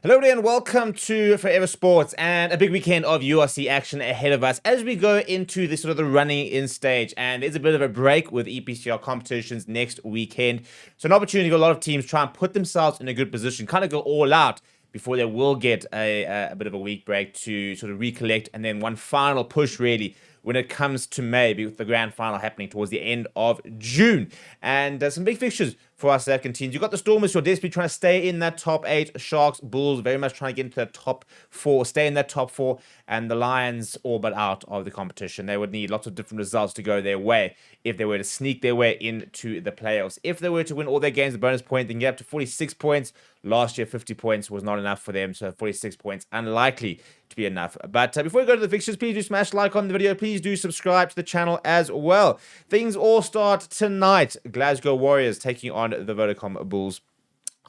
Hello there and welcome to Forever Sports and a big weekend of URC action ahead of us as we go into the running in stage, and there's a bit of a break with EPCR competitions next weekend. So an opportunity for a lot of teams try and put themselves in a good position, kind of go all out before they will get a bit of a week break to sort of recollect, and then one final push really when it comes to May, with the grand final happening towards the end of June. And some big fixtures for us that continues. You've got the Stormers who are desperately trying to stay in that top 8. Sharks, Bulls very much trying to get into that top 4, stay in that top 4. And the Lions all but out of the competition. They would need lots of different results to go their way if they were to sneak their way into the playoffs. If they were to win all their games, the bonus point, they can get up to 46 points. Last year, 50 points was not enough for them, so 46 points unlikely to be enough. But before we go to the fixtures, please do smash like on the video. Please do subscribe to the channel as well. Things all start tonight. Glasgow Warriors taking on the Vodacom Bulls.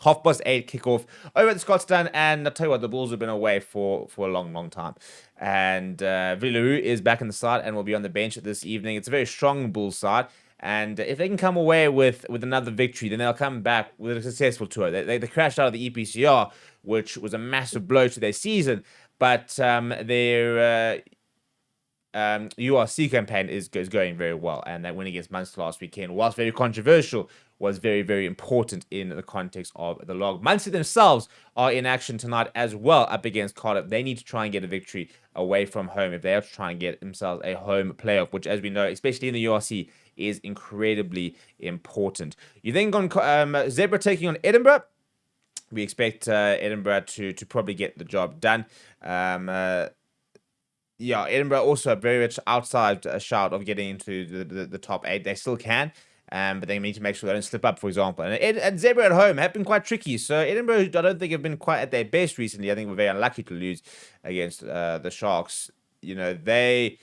8:30 kickoff over at the Scotstoun, and I'll tell you what, the Bulls have been away for a long time. And Villaroo is back in the side and will be on the bench this evening. It's a very strong Bulls side. And if they can come away with another victory, then they'll come back with a successful tour. They crashed out of the EPCR, which was a massive blow to their season. But their URC campaign is going very well. And that win against Munster last weekend, whilst very controversial, was very, very important in the context of the log. Munster themselves are in action tonight as well up against Cardiff. They need to try and get a victory away from home if they are to try and get themselves a home playoff, which, as we know, especially in the URC, is incredibly important. You then got Zebra taking on Edinburgh. We expect Edinburgh to probably get the job done. Edinburgh also very much outside a shout of getting into the top 8. They still can. But they need to make sure they don't slip up, for example. And Zebra at home have been quite tricky. So Edinburgh, I don't think have been quite at their best recently. I think we're very unlucky to lose against the Sharks. You know, they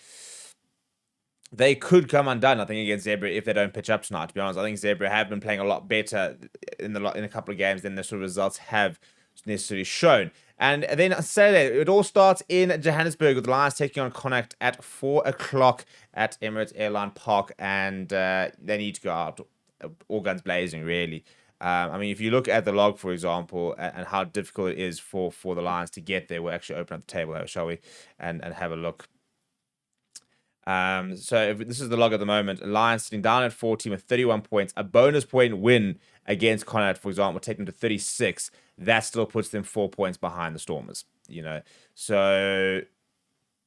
could come undone, I think, against Zebra if they don't pitch up tonight. To be honest, I think Zebra have been playing a lot better in a couple of games than the sort of results have necessarily shown. And then Saturday, it all starts in Johannesburg with the Lions taking on Connacht at 4 o'clock at Emirates Airline Park. And they need to go out all guns blazing, really. I mean, if you look at the log, for example, and how difficult it is for the Lions to get there, we'll actually open up the table, shall we, and have a look. So if this is the log at the moment. Lions sitting down at 14 with 31 points. A bonus point win against Connacht, for example, take them to 36. That still puts them 4 points behind the Stormers, you know. So,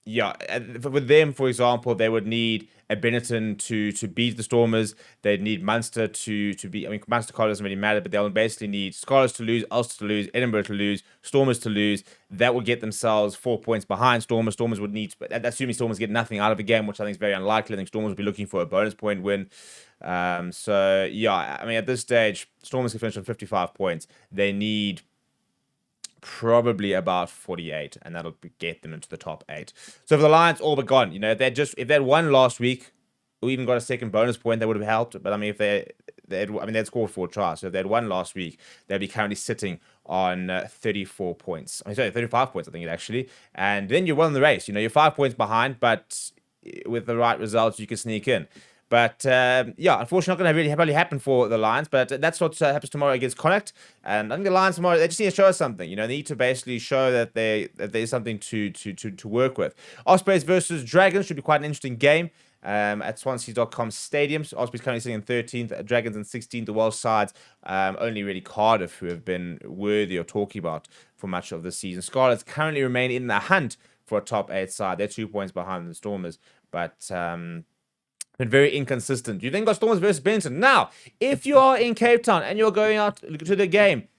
yeah, with them, for example, they would need a Benetton to beat the Stormers. They'd need Munster to beat. I mean, Munster Cardiff doesn't really matter, but they'll basically need Scarlets to lose, Ulster to lose, Edinburgh to lose, Stormers to lose. That would get themselves 4 points behind Stormers. Stormers would need, assuming Stormers get nothing out of the game, which I think is very unlikely. I think Stormers would be looking for a bonus point win. So, yeah, I mean, at this stage, Stormers can finish on 55 points. They need probably about 48, and that'll get them into the top 8. So for the Lions, all but gone. You know, if they'd won last week, or even got a second bonus point, that would have helped. But I mean, if they'd scored 4 tries. So if they'd won last week, they'd be currently sitting on 34 points. I mean, sorry, 35 points, I think, actually. And then you're well in the race. You know, you're 5 points behind, but with the right results, you can sneak in. But, unfortunately, not going to really happen for the Lions. But that's what happens tomorrow against Connacht. And I think the Lions tomorrow, they just need to show us something. You know, they need to basically show that there's something to work with. Ospreys versus Dragons should be quite an interesting game at Swansea.com Stadium. So Ospreys currently sitting in 13th, Dragons in 16th. The Welsh sides, only really Cardiff, who have been worthy of talking about for much of the season. Scarlets currently remain in the hunt for a top 8 side. They're 2 points behind the Stormers. But been very inconsistent. You then got Stormers versus Benton. Now, if you are in Cape Town and you're going out to the game,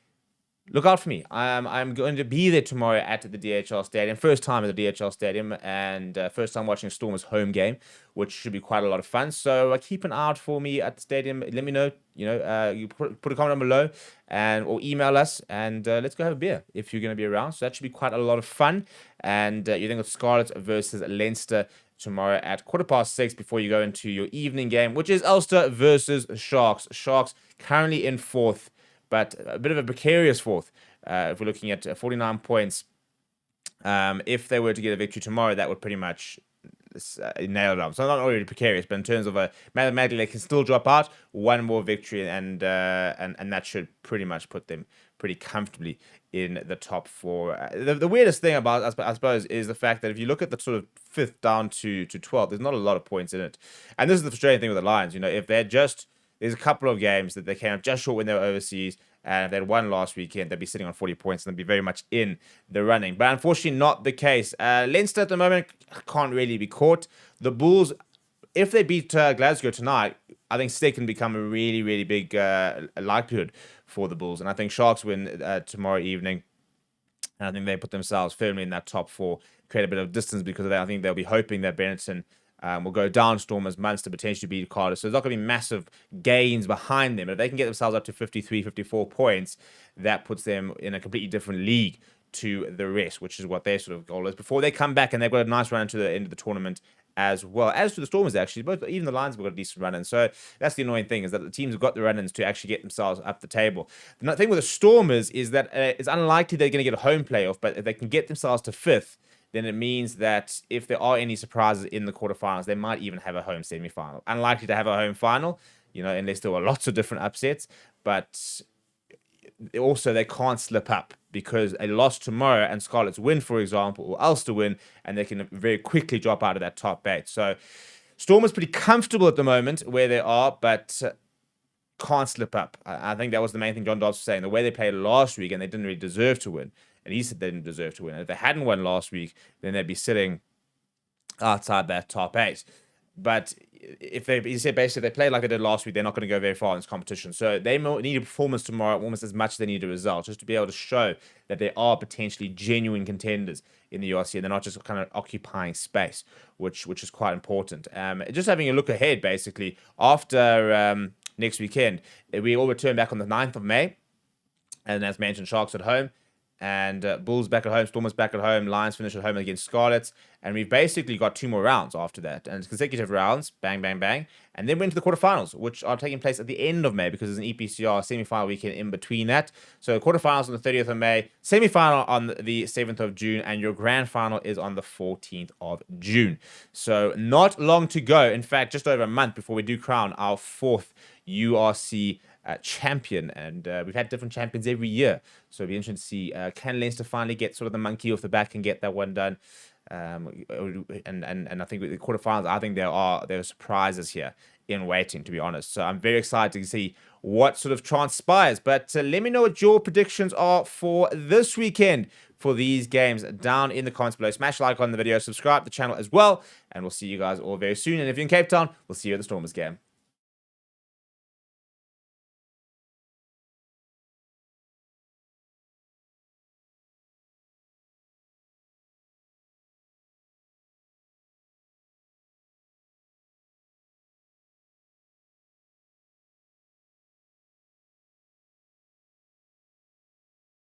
look out for me. I'm going to be there tomorrow at the DHL Stadium. First time at the DHL Stadium, and first time watching a Stormers home game, which should be quite a lot of fun. So keep an eye out for me at the stadium. Let me know. You know, you put a comment down below, or email us, and let's go have a beer if you're going to be around. So that should be quite a lot of fun. And you then got Scarlets versus Leinster tomorrow at 6:15 before you go into your evening game, which is Ulster versus Sharks. Sharks currently in 4th, but a bit of a precarious 4th. If we're looking at 49 points, if they were to get a victory tomorrow, that would pretty much nail it up. So not already precarious, but in terms of mathematically, they can still drop out one more victory, and that should pretty much put them pretty comfortably in the top 4. The weirdest thing about, I suppose, is the fact that if you look at the sort of 5th down to 12th, there's not a lot of points in it. And this is the frustrating thing with the Lions. If there's a couple of games that they came up just short when they were overseas, and if they had won last weekend, they'd be sitting on 40 points and they'd be very much in the running. But unfortunately, not the case. Leinster at the moment can't really be caught. The Bulls, if they beat Glasgow tonight, I think stick can become a really, really big likelihood for the Bulls. And I think Sharks win tomorrow evening. And I think they put themselves firmly in that top 4, create a bit of distance because of that. I think they'll be hoping that Benetton will go down Stormers, Munster, potentially beat Cardiff. So there's not going to be massive gains behind them. But if they can get themselves up to 53, 54 points, that puts them in a completely different league to the rest, which is what their sort of goal is. Before they come back, and they've got a nice run into the end of the tournament as well. As to the Stormers, actually, but even the Lions have got a decent run in. So that's the annoying thing, is that the teams have got the run-ins to actually get themselves up the table. The thing with the Stormers is that it's unlikely they're going to get a home playoff, but if they can get themselves to 5th, then it means that if there are any surprises in the quarterfinals, they might even have a home semi-final. Unlikely to have a home final, unless there were lots of different upsets. But also, they can't slip up, because a loss tomorrow and Scarlets win, for example, or Ulster win, and they can very quickly drop out of that top 8. So Stormers pretty comfortable at the moment where they are, but can't slip up. I think that was the main thing John Dobbs was saying. The way they played last week, and they didn't really deserve to win. And he said they didn't deserve to win. And if they hadn't won last week, then they'd be sitting outside that top 8. But he said basically if they play like they did last week, they're not going to go very far in this competition. So they need a performance tomorrow almost as much as they need a result, just to be able to show that they are potentially genuine contenders in the URC, and they're not just kind of occupying space, which is quite important. Just having a look ahead, basically, after next weekend, we all return back on the 9th of May. And as mentioned, Sharks at home. And Bulls back at home, Stormers back at home, Lions finish at home against Scarlets. And we've basically got 2 more rounds after that. And it's consecutive rounds, bang, bang, bang. And then we're into the quarterfinals, which are taking place at the end of May, because there's an EPCR semi-final weekend in between that. So quarterfinals on the 30th of May, semi-final on the 7th of June, and your grand final is on the 14th of June. So not long to go. In fact, just over a month before we do crown our 4th URC champion, and we've had different champions every year, so it'll be interesting to see can Leinster finally get sort of the monkey off the back and get that one done. And I think with the quarterfinals, I think there are surprises here in waiting, to be honest. So I'm very excited to see what sort of transpires. But let me know what your predictions are for this weekend for these games down in the comments below. Smash like on the video, subscribe to the channel as well, and we'll see you guys all very soon. And if you're in Cape Town, we'll see you at the Stormers game.